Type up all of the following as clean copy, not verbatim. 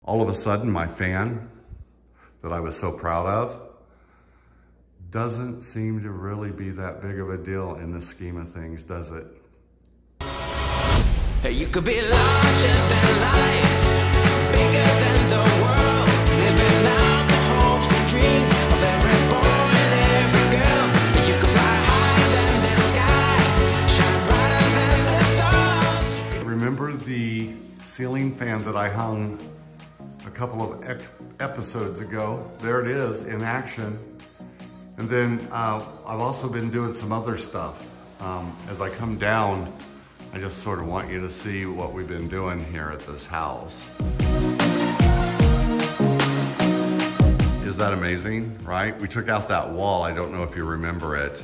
all of a sudden my fan that I was so proud of doesn't seem to really be that big of a deal in the scheme of things, does it? You could be larger than life, bigger than the world, living out the hopes and dreams of every boy and every girl. You could fly higher than the sky, shine brighter than the stars. Remember the ceiling fan that I hung a couple of episodes ago? There it is in action. And then I've also been doing some other stuff. As I come down, I just sort of want you to see what we've been doing here at this house. Is that amazing, right? We took out that wall. I don't know if you remember it.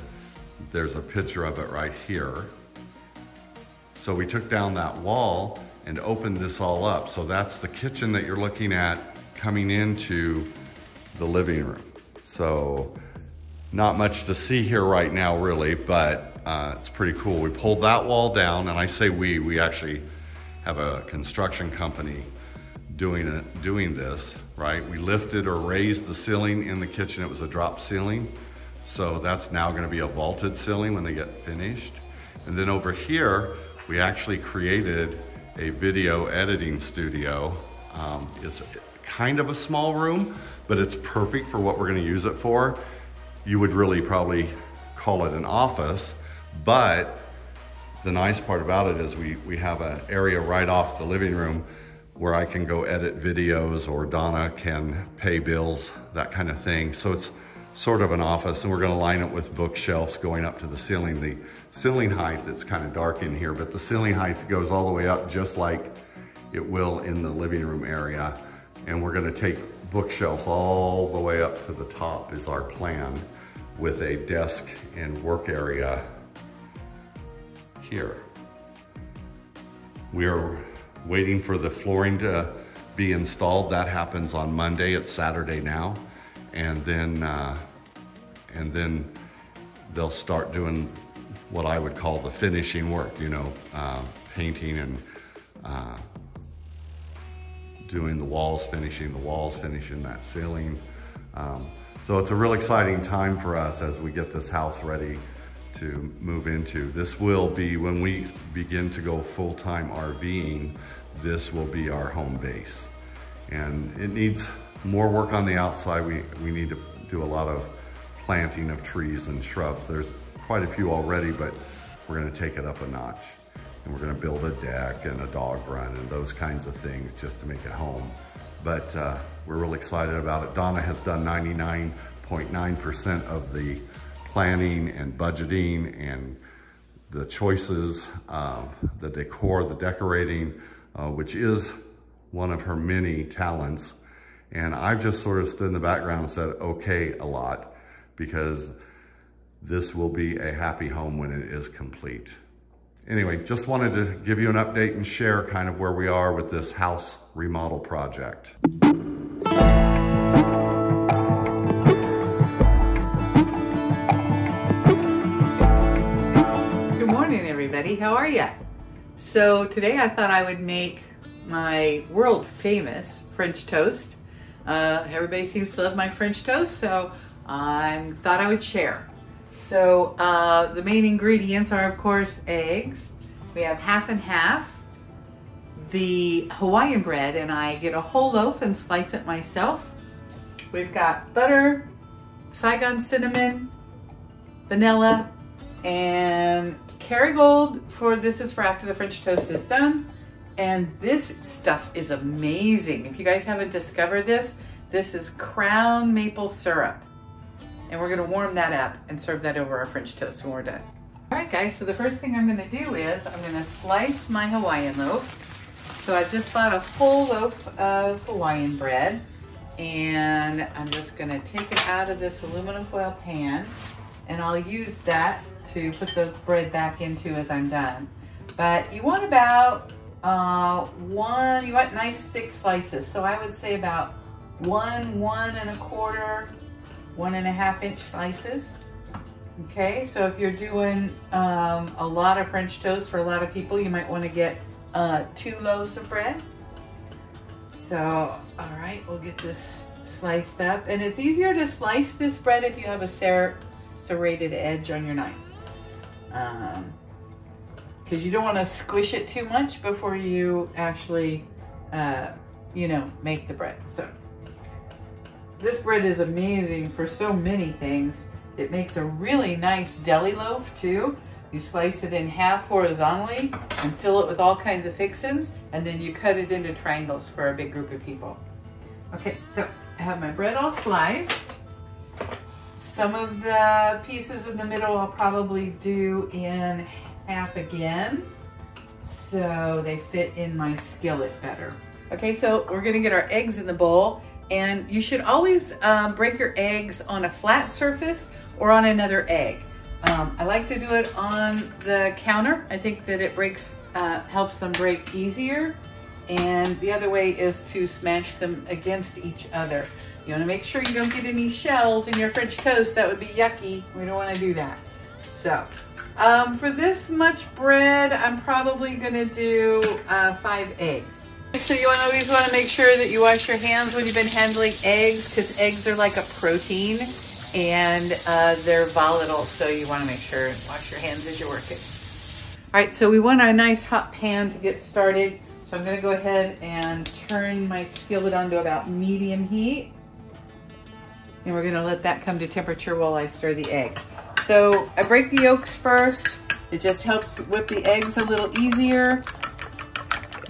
There's a picture of it right here. So we took down that wall and opened this all up. So that's the kitchen that you're looking at coming into the living room. So not much to see here right now really, but it's pretty cool. We pulled that wall down, and I say we actually have a construction company doing this, right? We lifted or raised the ceiling in the kitchen. It was a drop ceiling. So that's now gonna be a vaulted ceiling when they get finished. And then over here, we actually created a video editing studio. It's kind of a small room, but it's perfect for what we're gonna use it for. You would really probably call it an office, but the nice part about it is we have an area right off the living room where I can go edit videos, or Donna can pay bills, that kind of thing. So it's sort of an office, and we're gonna line it with bookshelves going up to the ceiling. The ceiling height, it's kind of dark in here, but the ceiling height goes all the way up just like it will in the living room area. And we're gonna take bookshelves all the way up to the top is our plan, with a desk and work area here. We are waiting for the flooring to be installed. That happens on Monday. It's Saturday now. And then they'll start doing what I would call the finishing work, you know, painting and doing the walls, finishing that ceiling. So it's a real exciting time for us as we get this house ready to move into. This will be, when we begin to go full-time RVing, this will be our home base. And it needs more work on the outside. We need to do a lot of planting of trees and shrubs. There's quite a few already, but we're gonna take it up a notch. And we're gonna build a deck and a dog run and those kinds of things just to make it home. But we're real excited about it. Donna has done 99.9% of the planning and budgeting and the choices, the decor, the decorating, which is one of her many talents. And I've just sort of stood in the background and said, okay, a lot, because this will be a happy home when it is complete. Anyway, just wanted to give you an update and share kind of where we are with this house remodel project. Good morning, everybody. How are ya? So today I thought I would make my world famous French toast. Everybody seems to love my French toast, so I thought I would share. So the main ingredients are, of course, eggs. We have half and half. The Hawaiian bread, and I get a whole loaf and slice it myself. We've got butter, Saigon cinnamon, vanilla, and Kerrygold this is for after the French toast is done. And this stuff is amazing. If you guys haven't discovered this is Crown maple syrup. And we're gonna warm that up and serve that over our French toast when we're done. All right, guys, so the first thing I'm gonna do is I'm gonna slice my Hawaiian loaf. So I've just bought a whole loaf of Hawaiian bread, and I'm just gonna take it out of this aluminum foil pan, and I'll use that to put the bread back into as I'm done. But you want about you want nice thick slices. So I would say about 1 1¼ 1½ inch slices. Okay, so if you're doing a lot of French toast for a lot of people, you might want to get 2 loaves of bread. So, all right, we'll get this sliced up. And it's easier to slice this bread if you have a serrated edge on your knife. Because you don't want to squish it too much before you actually, you know, make the bread. So this bread is amazing for so many things. It makes a really nice deli loaf too. You slice it in half horizontally and fill it with all kinds of fixins, and then you cut it into triangles for a big group of people. Okay, so I have my bread all sliced. Some of the pieces in the middle I'll probably do in half again, so they fit in my skillet better. Okay, so we're gonna get our eggs in the bowl, and you should always break your eggs on a flat surface or on another egg. I like to do it on the counter. I think that it breaks, helps them break easier. And the other way is to smash them against each other. You wanna make sure you don't get any shells in your French toast. That would be yucky. We don't wanna do that. So, for this much bread, I'm probably gonna do 5 eggs. So you always wanna make sure that you wash your hands when you've been handling eggs, because eggs are like a protein. And they're volatile, so you want to make sure and wash your hands as you're working. All right, so we want our nice hot pan to get started. So I'm going to go ahead and turn my skillet on to about medium heat. And we're going to let that come to temperature while I stir the eggs. So I break the yolks first. It just helps whip the eggs a little easier.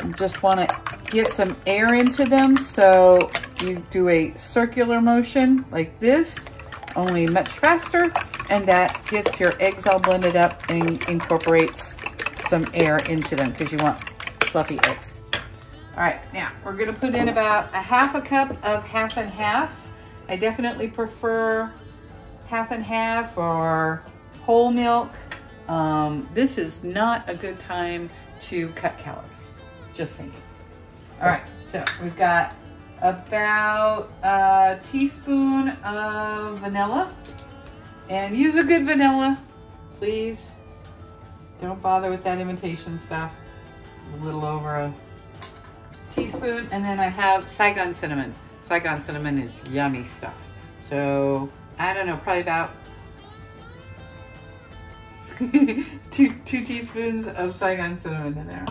You just want to get some air into them. So you do a circular motion like this, only much faster, and that gets your eggs all blended up and incorporates some air into them because you want fluffy eggs. All right, now we're gonna put in about a half a cup of half and half. I definitely prefer half and half or whole milk. This is not a good time to cut calories, just saying. All right, so we've got about a teaspoon of vanilla, and use a good vanilla, please. Don't bother with that imitation stuff. A little over a teaspoon, and then I have Saigon cinnamon. Saigon cinnamon is yummy stuff. So I don't know, probably about two teaspoons of Saigon cinnamon in there.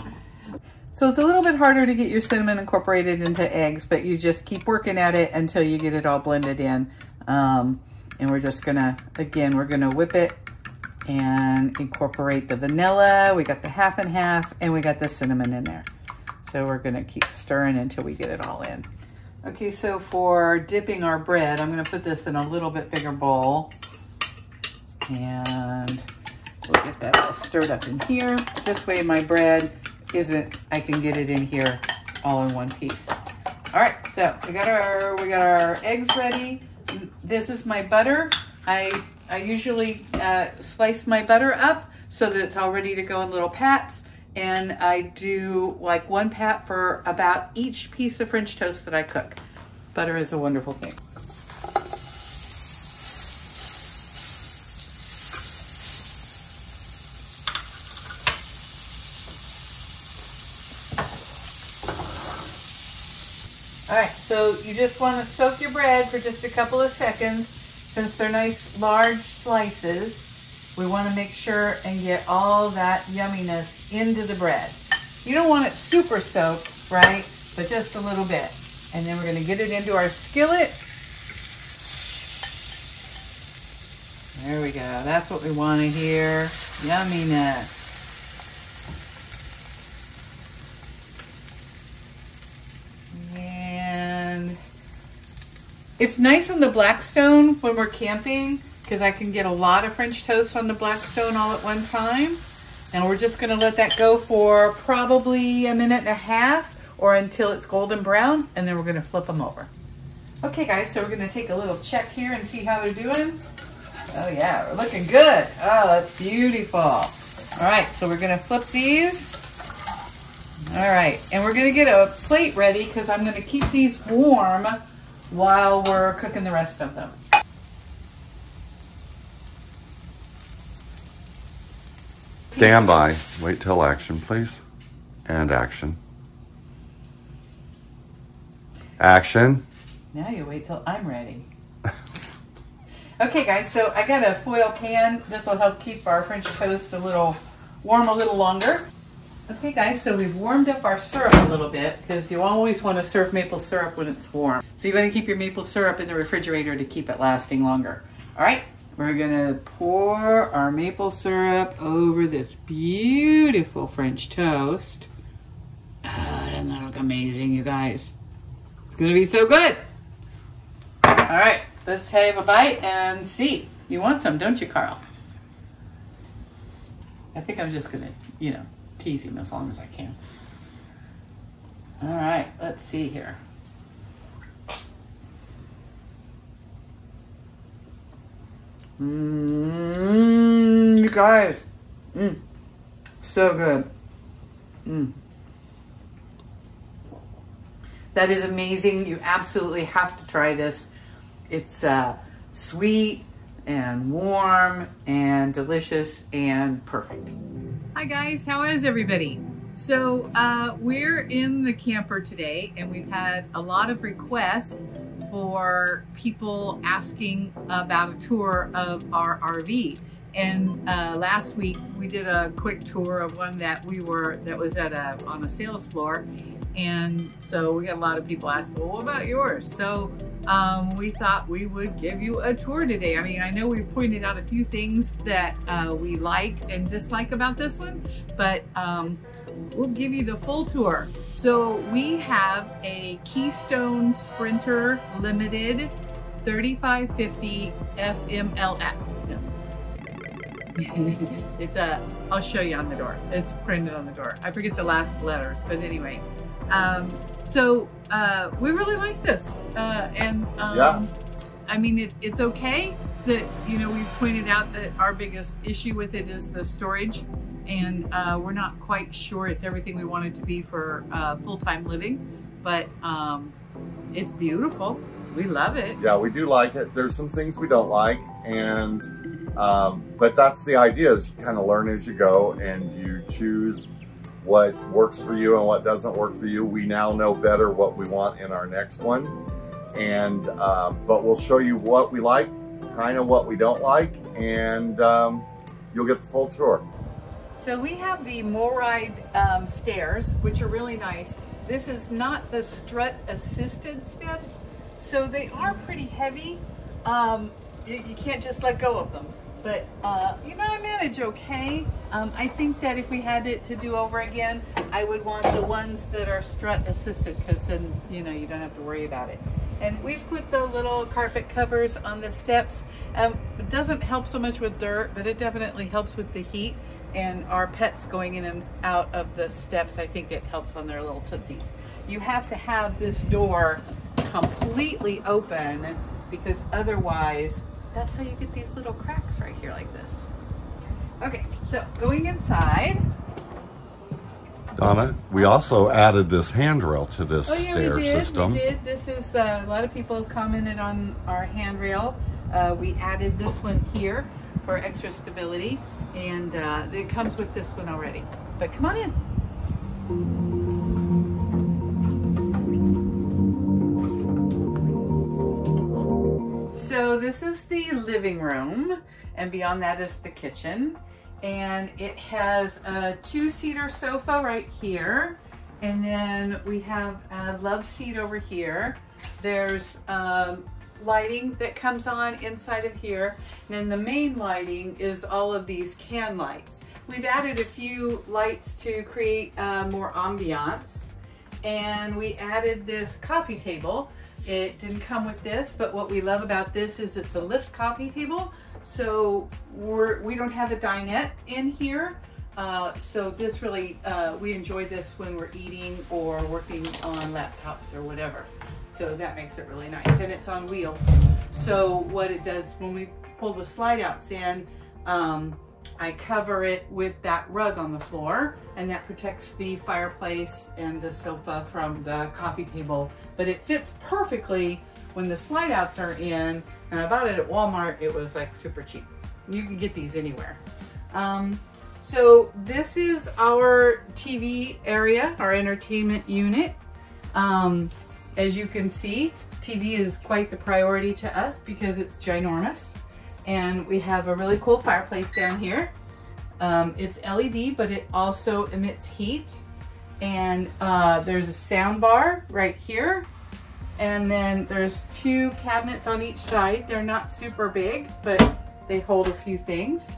So it's a little bit harder to get your cinnamon incorporated into eggs, but you just keep working at it until you get it all blended in. And we're just gonna, again, we're gonna whip it and incorporate the vanilla. We got the half and half, and we got the cinnamon in there. So we're gonna keep stirring until we get it all in. Okay, so for dipping our bread, I'm gonna put this in a little bit bigger bowl. And we'll get that all stirred up in here. This way my bread I can get it in here all in one piece. All right, so we got our eggs ready. This is my butter. I usually slice my butter up so that it's all ready to go in little pats, and I do like 1 pat for about each piece of French toast that I cook. Butter is a wonderful thing. All right, so you just want to soak your bread for just a couple of seconds. Since they're nice large slices, we want to make sure and get all that yumminess into the bread. You don't want it super soaked, right? But just a little bit. And then we're going to get it into our skillet. There we go. That's what we want to hear. Yumminess. It's nice on the Blackstone when we're camping because I can get a lot of French toast on the Blackstone all at one time. And we're just gonna let that go for probably a minute and a half or until it's golden brown, and then we're gonna flip them over. Okay guys, so we're gonna take a little check here and see how they're doing. Oh yeah, we're looking good. Oh, that's beautiful. All right, so we're gonna flip these. All right, and we're gonna get a plate ready because I'm gonna keep these warm while we're cooking the rest of them. Stand by. Wait till action, please. And action. Action. Now you wait till I'm ready. Okay guys, so I got a foil pan. This will help keep our French toast warm a little longer. Okay guys, so we've warmed up our syrup a little bit because you always want to serve maple syrup when it's warm. So you want to keep your maple syrup in the refrigerator to keep it lasting longer. All right, we're gonna pour our maple syrup over this beautiful French toast. Oh, doesn't that look amazing, you guys? It's gonna be so good. All right, let's have a bite and see. You want some, don't you, Carl? I think I'm just gonna, tease him as long as I can. All right, let's see here. You guys, so good. That is amazing. You absolutely have to try this. It's sweet and warm and delicious and perfect. Hi guys, how is everybody? So we're in the camper today and we've had a lot of requests for people asking about a tour of our RV. And last week we did a quick tour of one that was on a sales floor. And so we got a lot of people asking, well, what about yours? So we thought we would give you a tour today. I mean, I know we've pointed out a few things that we like and dislike about this one, but we'll give you the full tour. So we have a Keystone Sprinter Limited 3550 FMLX. It's I'll show you on the door. It's printed on the door. I forget the last letters, but anyway. We really like this. Yeah. I mean, it's okay that, we've pointed out that our biggest issue with it is the storage, and we're not quite sure it's everything we want it to be for full-time living, but it's beautiful. We love it. Yeah, we do like it. There's some things we don't like, but that's the idea, is you kind of learn as you go and you choose what works for you and what doesn't work for you. We now know better what we want in our next one, and but we'll show you what we like, kind of what we don't like, and you'll get the full tour. So we have the MoRide stairs, which are really nice. This is not the strut assisted steps, so they are pretty heavy. You can't just let go of them. But, I manage okay. I think that if we had it to do over again, I would want the ones that are strut assisted, because then, you don't have to worry about it. And we've put the little carpet covers on the steps. It doesn't help so much with dirt, but it definitely helps with the heat. And our pets going in and out of the steps, I think it helps on their little tootsies. You have to have this door completely open, because otherwise, that's how you get these little cracks right here like this. Okay, so going inside. Donna, we also added this handrail to this stair system. We did. This is, a lot of people have commented on our handrail. We added this one here for extra stability, and it comes with this one already. But come on in. So this is the living room, and beyond that is the kitchen, and it has a 2-seater sofa right here, and then we have a love seat over here. There's lighting that comes on inside of here, and then the main lighting is all of these can lights. We've added a few lights to create more ambiance, and we added this coffee table. It didn't come with this, but what we love about this is it's a lift coffee table. So we don't have a dinette in here. So this really, we enjoy this when we're eating or working on laptops or whatever. So that makes it really nice, and it's on wheels. So what it does, when we pull the slide outs in, I cover it with that rug on the floor, and that protects the fireplace and the sofa from the coffee table. But it fits perfectly when the slide outs are in, and I bought it at Walmart. It was like super cheap. You can get these anywhere. So this is our TV area, our entertainment unit. as you can see, TV is quite the priority to us because it's ginormous. And we have a really cool fireplace down here. It's LED, but it also emits heat. And there's a sound bar right here. And then there's 2 cabinets on each side. They're not super big, but they hold a few things.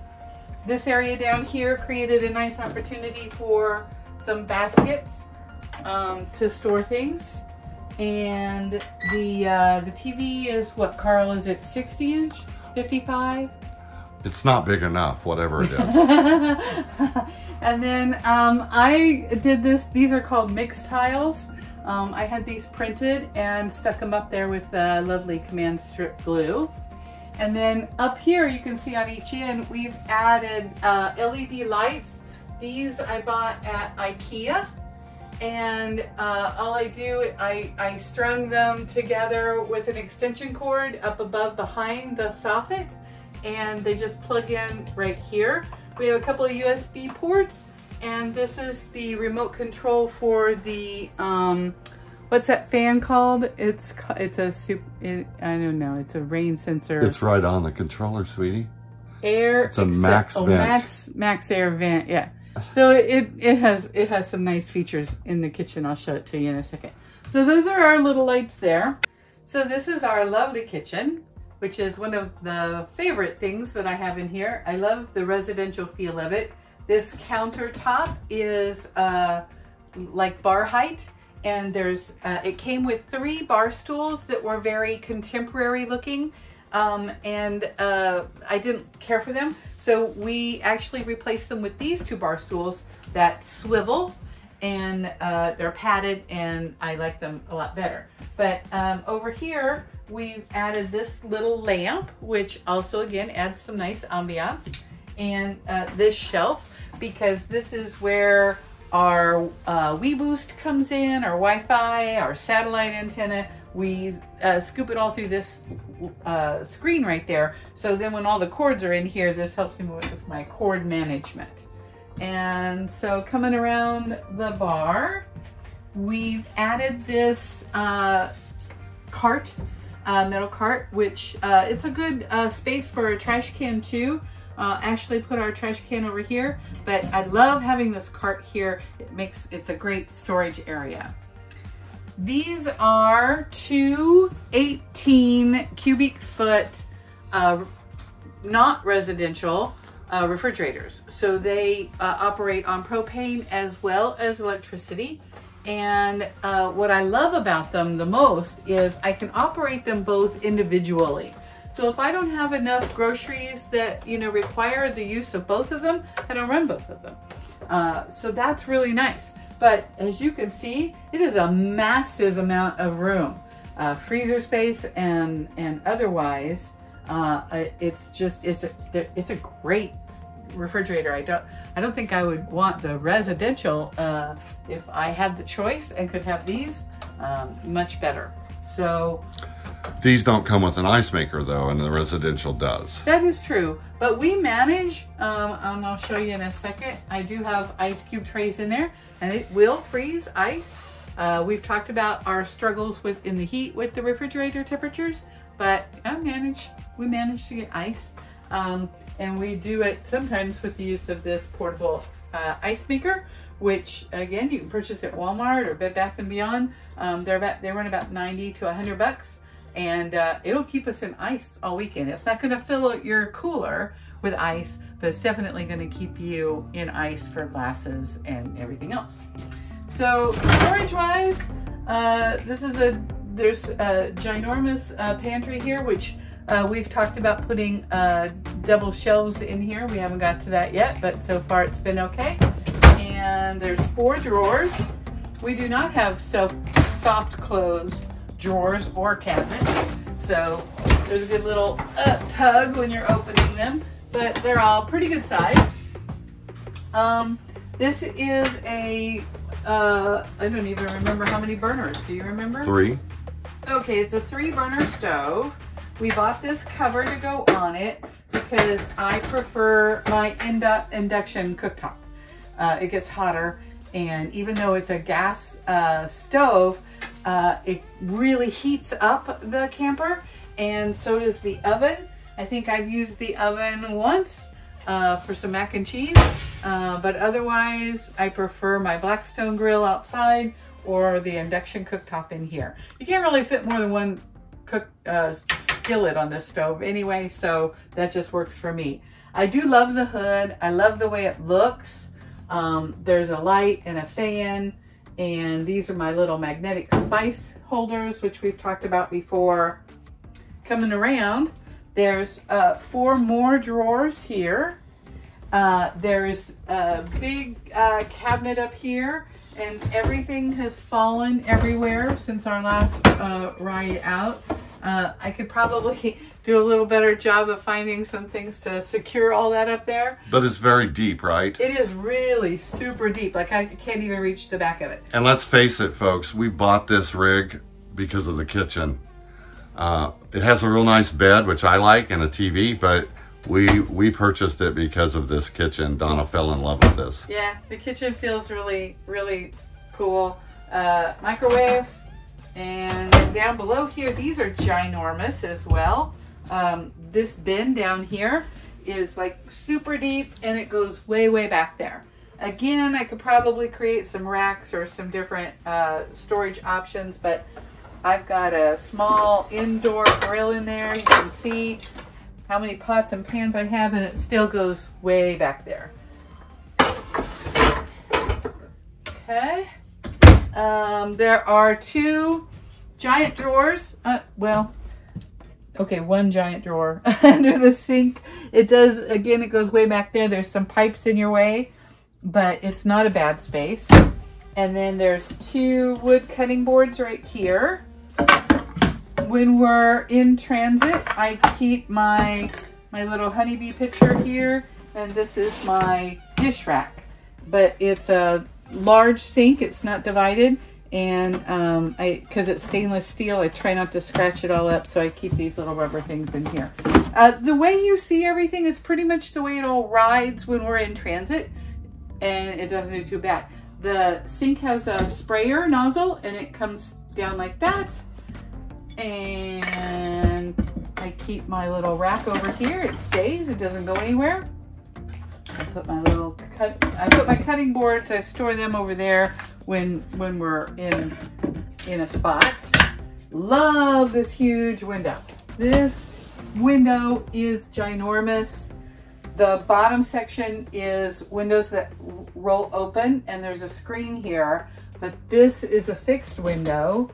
This area down here created a nice opportunity for some baskets to store things. And the TV is what, Carl, is it 60 inch, 55? It's not big enough, whatever it is. And then I did this, these are called mixed tiles. I had these printed and stuck them up there with lovely command strip glue. And then up here, you can see on each end, we've added LED lights. These I bought at IKEA. And all I do, I strung them together with an extension cord up above behind the soffit. And they just plug in right here. We have a couple of USB ports. And this is the remote control for the, what's that fan called? It's a I don't know, it's a rain sensor. It's right on the controller, sweetie. Air. It's a max vent. Max air vent, yeah. So it has some nice features in the kitchen. I'll show it to you in a second. So those are our little lights there. So this is our lovely kitchen, which is one of the favorite things that I have in here. I love the residential feel of it. This countertop is like bar height, and there's it came with 3 bar stools that were very contemporary looking, and I didn't care for them, so we actually replaced them with these 2 bar stools that swivel, and they're padded, and I like them a lot better. But over here we've added this little lamp, which also again adds some nice ambiance, and this shelf, because this is where our weBoost comes in, our Wi-Fi, our satellite antenna. We scoop it all through this screen right there. So then when all the cords are in here, this helps me with my cord management. And so coming around the bar, we've added this cart, metal cart, which it's a good space for a trash can too. Actually put our trash can over here, but I love having this cart here. It's a great storage area. These are 2 18 cubic foot not residential refrigerators. So they operate on propane as well as electricity. And what I love about them the most is I can operate them both individually. So if I don't have enough groceries that, you know, require the use of both of them, I don't run both of them. So that's really nice. But as you can see, it is a massive amount of room, freezer space and otherwise. It's a great refrigerator. I don't think I would want the residential if I had the choice and could have these. Much better. So. These don't come with an ice maker though, and the residential does. That is true, but we manage, and I'll show you in a second, I do have ice cube trays in there, and it will freeze ice. We've talked about our struggles in the heat with the refrigerator temperatures, but we manage to get ice, and we do it sometimes with the use of this portable ice maker, which again, you can purchase at Walmart or Bed Bath & Beyond. They run about 90 to 100 bucks. And it'll keep us in ice all weekend. It's not gonna fill your cooler with ice, but it's definitely gonna keep you in ice for glasses and everything else. So storage-wise, there's a ginormous pantry here, which we've talked about putting double shelves in here. We haven't got to that yet, but so far it's been okay. And there's 4 drawers. We do not have soft close drawers or cabinets, so there's a good little tug when you're opening them, but they're all pretty good size. This is a I don't even remember how many burners. Do you remember? 3. Okay, it's a 3-burner stove. We bought this cover to go on it because I prefer my induction cooktop. It gets hotter, and even though it's a gas stove, It really heats up the camper, and so does the oven. I think I've used the oven once for some mac and cheese, but otherwise I prefer my Blackstone grill outside or the induction cooktop in here. You can't really fit more than one skillet on this stove anyway, so that just works for me. I do love the hood. I love the way it looks. There's a light and a fan, and these are my little magnetic spice holders, which we've talked about before. Coming around, there's 4 more drawers here. There's a big cabinet up here, and everything has fallen everywhere since our last ride out. I could probably do a little better job of finding some things to secure all that up there. But it's very deep, right? It is really super deep. Like I can't even reach the back of it. And let's face it, folks, we bought this rig because of the kitchen. It has a real nice bed, which I like, and a TV, but we purchased it because of this kitchen. Donna fell in love with this. Yeah, the kitchen feels really, really cool. Microwave. And down below here, these are ginormous as well. This bin down here is like super deep, and it goes way, way back there. Again, I could probably create some racks or some different storage options, but I've got a small indoor grill in there. You can see how many pots and pans I have, and it still goes way back there. Okay. There are 2 giant drawers. One giant drawer under the sink. It does, again, it goes way back there. There's some pipes in your way, but it's not a bad space. And then there's 2 wood cutting boards right here. When we're in transit, I keep my little honeybee picture here, and this is my dish rack. But it's a large sink, it's not divided, and because it's stainless steel, I try not to scratch it all up, so I keep these little rubber things in here. The way you see everything is pretty much the way it all rides when we're in transit, and it doesn't do too bad. The sink has a sprayer nozzle, and it comes down like that, and I keep my little rack over here. It stays, it doesn't go anywhere. I put my cutting boards, I store them over there when we're in a spot. Love this huge window. This window is ginormous. The bottom section is windows that roll open, and there's a screen here, but this is a fixed window,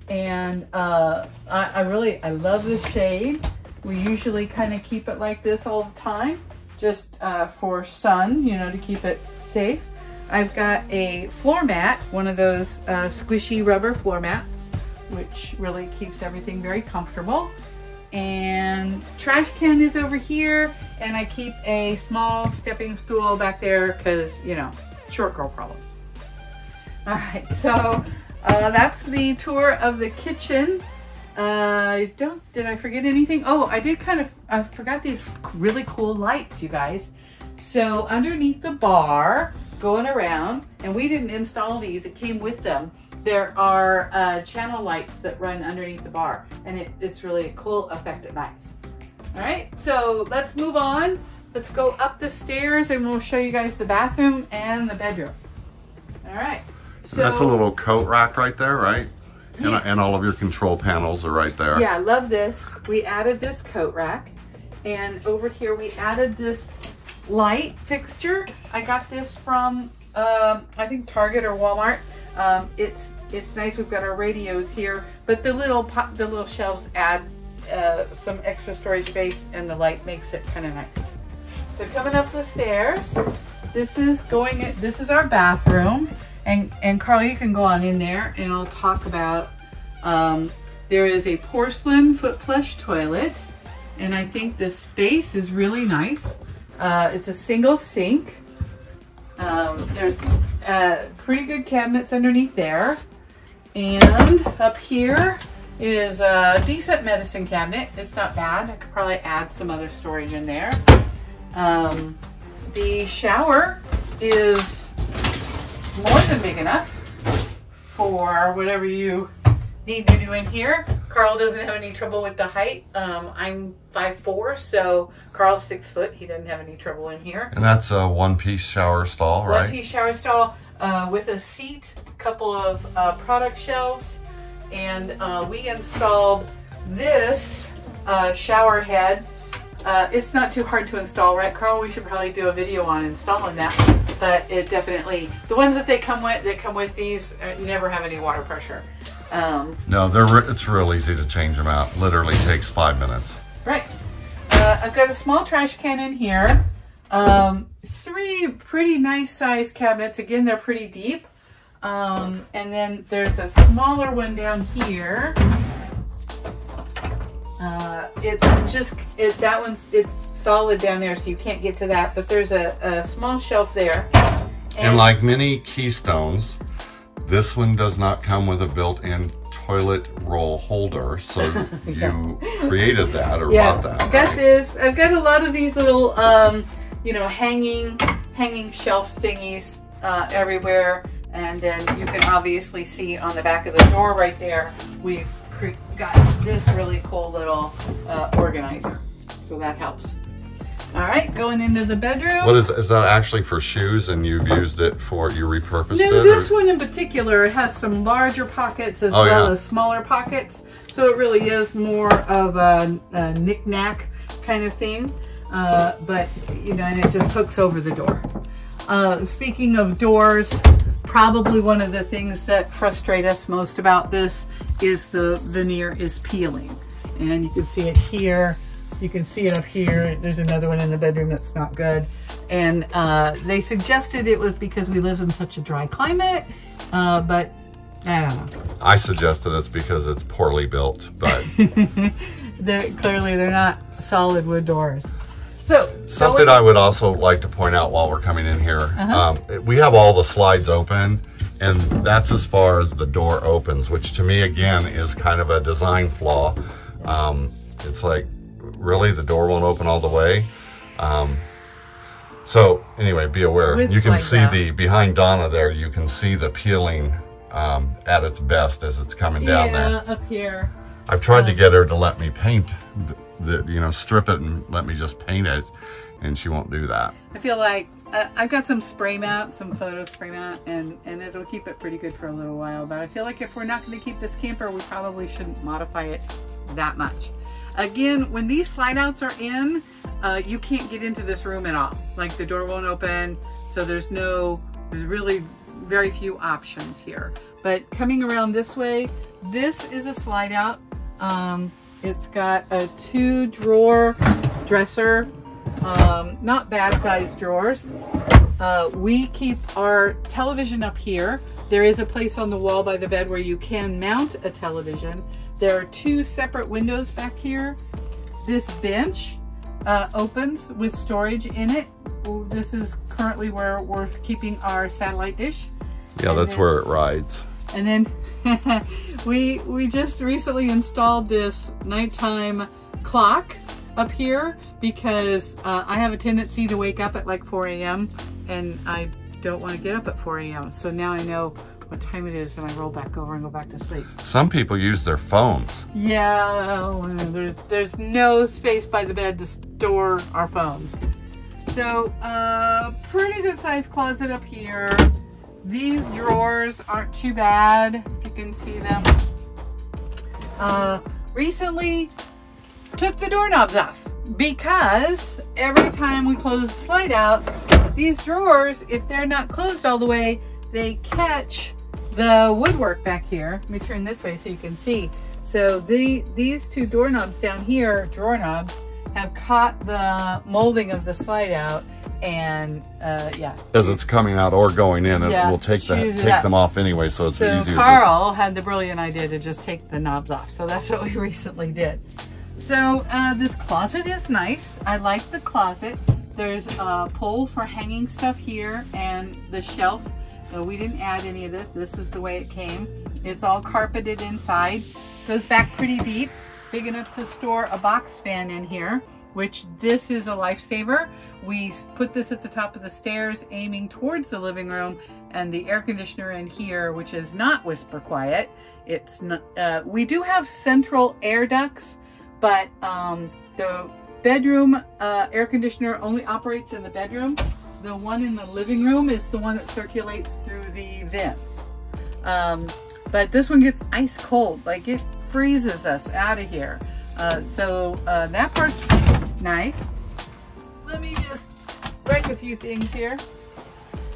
and I love the shade. We usually kind of keep it like this all the time, just for sun, to keep it safe. I've got a floor mat, one of those squishy rubber floor mats, which really keeps everything very comfortable. And trash can is over here, and I keep a small stepping stool back there because, short girl problems. All right, so that's the tour of the kitchen. Did I forget anything? Oh, I forgot these really cool lights, you guys. So underneath the bar, going around, and we didn't install these, it came with them. There are channel lights that run underneath the bar, and it's really a cool effect at night. All right, so let's move on. Let's go up the stairs, and we'll show you guys the bathroom and the bedroom. All right. So that's a little coat rack right there, right? Yeah. And all of your control panels are right there. Yeah, I love this. We added this coat rack, and over here we added this light fixture. I got this from I think Target or Walmart. It's nice. We've got our radios here, but the little shelves add some extra storage space, and the light makes it kind of nice. So coming up the stairs, this is our bathroom, and Carl, you can go on in there, and I'll talk about. There is a porcelain foot flush toilet, and I think the space is really nice. It's a single sink. There's pretty good cabinets underneath there. And up here is a decent medicine cabinet. It's not bad. I could probably add some other storage in there. The shower is more than big enough for whatever you need to do in here. Carl doesn't have any trouble with the height. I'm 5'4", so Carl's 6 foot. He doesn't have any trouble in here. And that's a one-piece shower stall, right? One-piece shower stall with a seat, a couple of product shelves, and we installed this shower head. It's not too hard to install, right, Carl? We should probably do a video on installing that. But it definitely, the ones that they come with these never have any water pressure. No, it's real easy to change them out. Literally takes 5 minutes. Right. I've got a small trash can in here. 3 pretty nice sized cabinets. Again, they're pretty deep. And then there's a smaller one down here. It's solid down there, so you can't get to that, but there's a small shelf there. And like many Keystones, this one does not come with a built-in toilet roll holder, so you created that or bought that. I've got this. I've got a lot of these little, you know, hanging shelf thingies everywhere, and then you can obviously see on the back of the door right there, we've got this really cool little organizer, so that helps. All right, going into the bedroom. What is that actually for shoes, and you've used it for, you repurposed it? No, this one in particular, it has some larger pockets as well as smaller pockets. So it really is more of a knick-knack kind of thing. But, you know, and it just hooks over the door. Speaking of doors, probably one of the things that frustrate us most about this is the veneer is peeling. And you can see it here. You can see it up here. There's another one in the bedroom that's not good. And they suggested it was because we live in such a dry climate, but I don't know. I suggested it's because it's poorly built, but clearly they're not solid wood doors. So something I would also like to point out while we're coming in here, we have all the slides open, and that's as far as the door opens, which to me again is kind of a design flaw. It's like, really, the door won't open all the way. So anyway, be aware. You can see behind Donna there, you can see the peeling at its best as it's coming down there. Yeah, up here. I've tried to get her to let me paint, you know, strip it and let me just paint it, and she won't do that. I feel like I've got some spray mat, some photo spray mat, and it'll keep it pretty good for a little while. But I feel like if we're not going to keep this camper, we probably shouldn't modify it that much. Again, when these slide outs are in, you can't get into this room at all. Like the door won't open, so there's really very few options here. But coming around this way, this is a slide out. It's got a 2-drawer dresser, not bad sized drawers. We keep our television up here. There is a place on the wall by the bed where you can mount a television. There are 2 separate windows back here. This bench opens with storage in it. This is currently where we're keeping our satellite dish. Yeah, that's where it rides. And then we just recently installed this nighttime clock up here because I have a tendency to wake up at like 4 a.m. and I don't want to get up at 4 a.m. So now I know what time it is and I roll back over and go back to sleep. Some people use their phones. Yeah, there's no space by the bed to store our phones. So pretty good sized closet up here. These drawers aren't too bad, if you can see them. Recently took the doorknobs off because every time we close the slide out, these drawers, if they're not closed all the way, they catch the woodwork back here. Let me turn this way so you can see. So these 2 doorknobs down here, drawer knobs, have caught the molding of the slide out, and yeah. As it's coming out or going in, it will take them off anyway, so it's easier. Carl had the brilliant idea to just take the knobs off, so that's what we recently did. So this closet is nice. I like the closet. There's a pole for hanging stuff here and the shelf. So we didn't add any of this. This is the way it came. It's all carpeted inside. Goes back pretty deep. Big enough to store a box fan in here which this is a lifesaver. We put this at the top of the stairs aiming towards the living room, and the air conditioner in here, which is not whisper quiet. It's not, we do have central air ducts, but the bedroom air conditioner only operates in the bedroom. The one in the living room is the one that circulates through the vents. But this one gets ice cold, like it freezes us out of here. So that part's nice. Let me just break a few things here.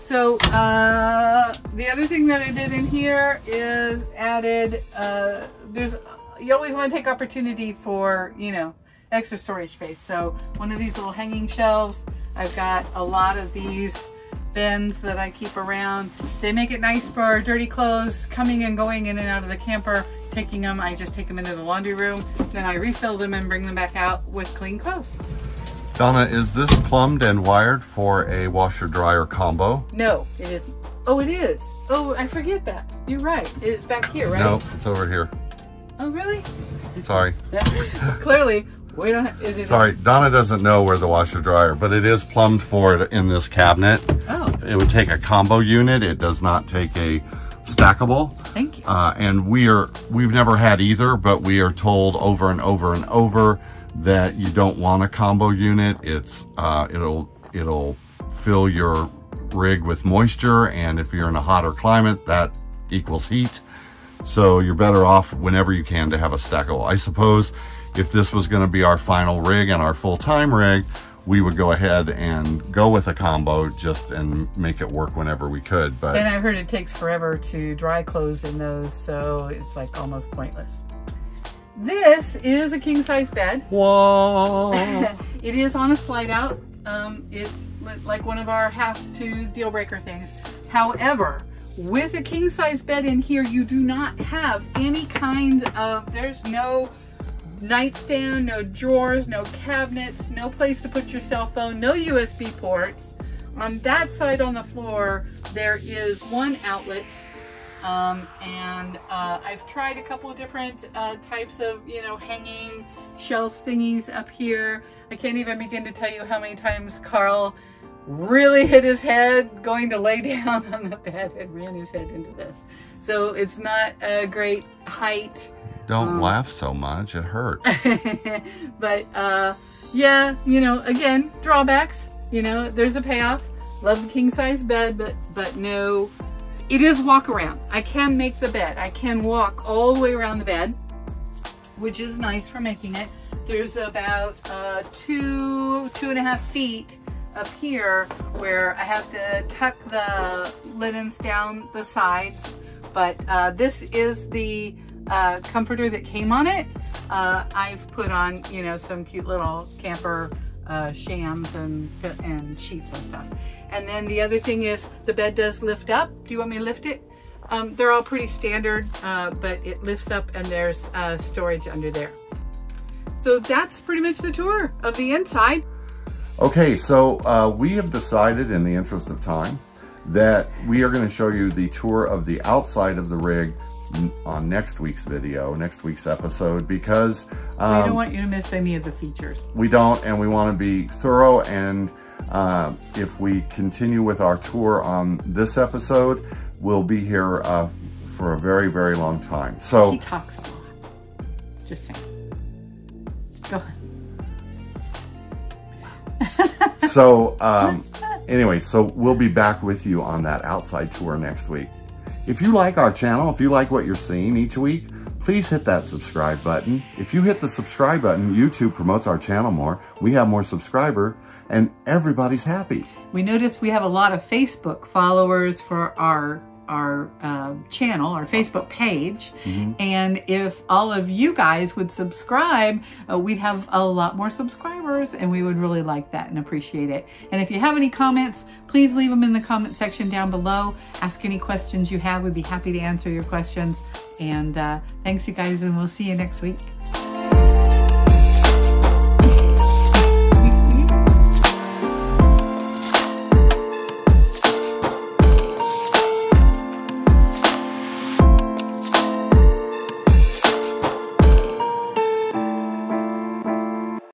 So the other thing that I did in here is added, you always want to take opportunity for, you know, extra storage space. So one of these little hanging shelves, I've got a lot of these bins that I keep around. They make it nice for dirty clothes coming and going in and out of the camper. Taking them, I just take them into the laundry room, then I refill them and bring them back out with clean clothes. Donna, is this plumbed and wired for a washer dryer combo? No, it isn't. Oh, it is. Oh, I forget that. You're right. It's back here, right? No, it's over here. Oh, really? Sorry. Clearly, we don't have, is it? Sorry, Donna doesn't know where the washer dryer, but it is plumbed for it in this cabinet. Oh. It would take a combo unit. It does not take a stackable. Thank you. And we've never had either, but we are told over and over and over that you don't want a combo unit. It's it'll fill your rig with moisture, and if you're in a hotter climate, that equals heat. So you're better off whenever you can to have a stackable. I suppose if this was going to be our final rig and our full-time rig, we would go ahead and go with a combo and make it work whenever we could. But and I heard it takes forever to dry clothes in those, so it's like almost pointless. This is a king-size bed. Whoa! It is on a slide out. It's like one of our have-to deal breaker things. However, with a king-size bed in here, you do not have any kind of, there's no nightstand, no drawers, no cabinets, no place to put your cell phone, no USB ports. On that side on the floor, there is one outlet. And I've tried a couple of different types of, you know, hanging shelf thingies up here. I can't even begin to tell you how many times Carl really hit his head going to lay down on the bed and ran his head into this. So it's not a great height. Don't laugh so much, it hurts. But yeah, you know, again, drawbacks, you know, there's a payoff. Love the king size bed, but no, it is walk around. I can make the bed. I can walk all the way around the bed, which is nice for making it. There's about 2.5 feet up here where I have to tuck the linens down the sides, but this is the comforter that came on it. I've put on, you know, some cute little camper shams and sheets and stuff. And then the other thing is the bed does lift up. Do you want me to lift it? They're all pretty standard, but it lifts up and there's storage under there. So that's pretty much the tour of the inside. Okay, so we have decided, in the interest of time, that we are going to show you the tour of the outside of the rig on next week's video, next week's episode, because I don't want you to miss any of the features. We don't, and we want to be thorough, and if we continue with our tour on this episode, we'll be here for a very, very long time. So he talks a lot. Just saying. Go ahead. So anyway, so we'll be back with you on that outside tour next week. If you like our channel, if you like what you're seeing each week, please hit that subscribe button. If you hit the subscribe button, YouTube promotes our channel more. We have more subscribers and everybody's happy. We noticed we have a lot of Facebook followers for our channel, our Facebook page. Mm-hmm. And if all of you guys would subscribe, we'd have a lot more subscribers, and we would really like that and appreciate it. And if you have any comments, please leave them in the comment section down below. Ask any questions you have. We'd be happy to answer your questions. And thanks, you guys, and we'll see you next week.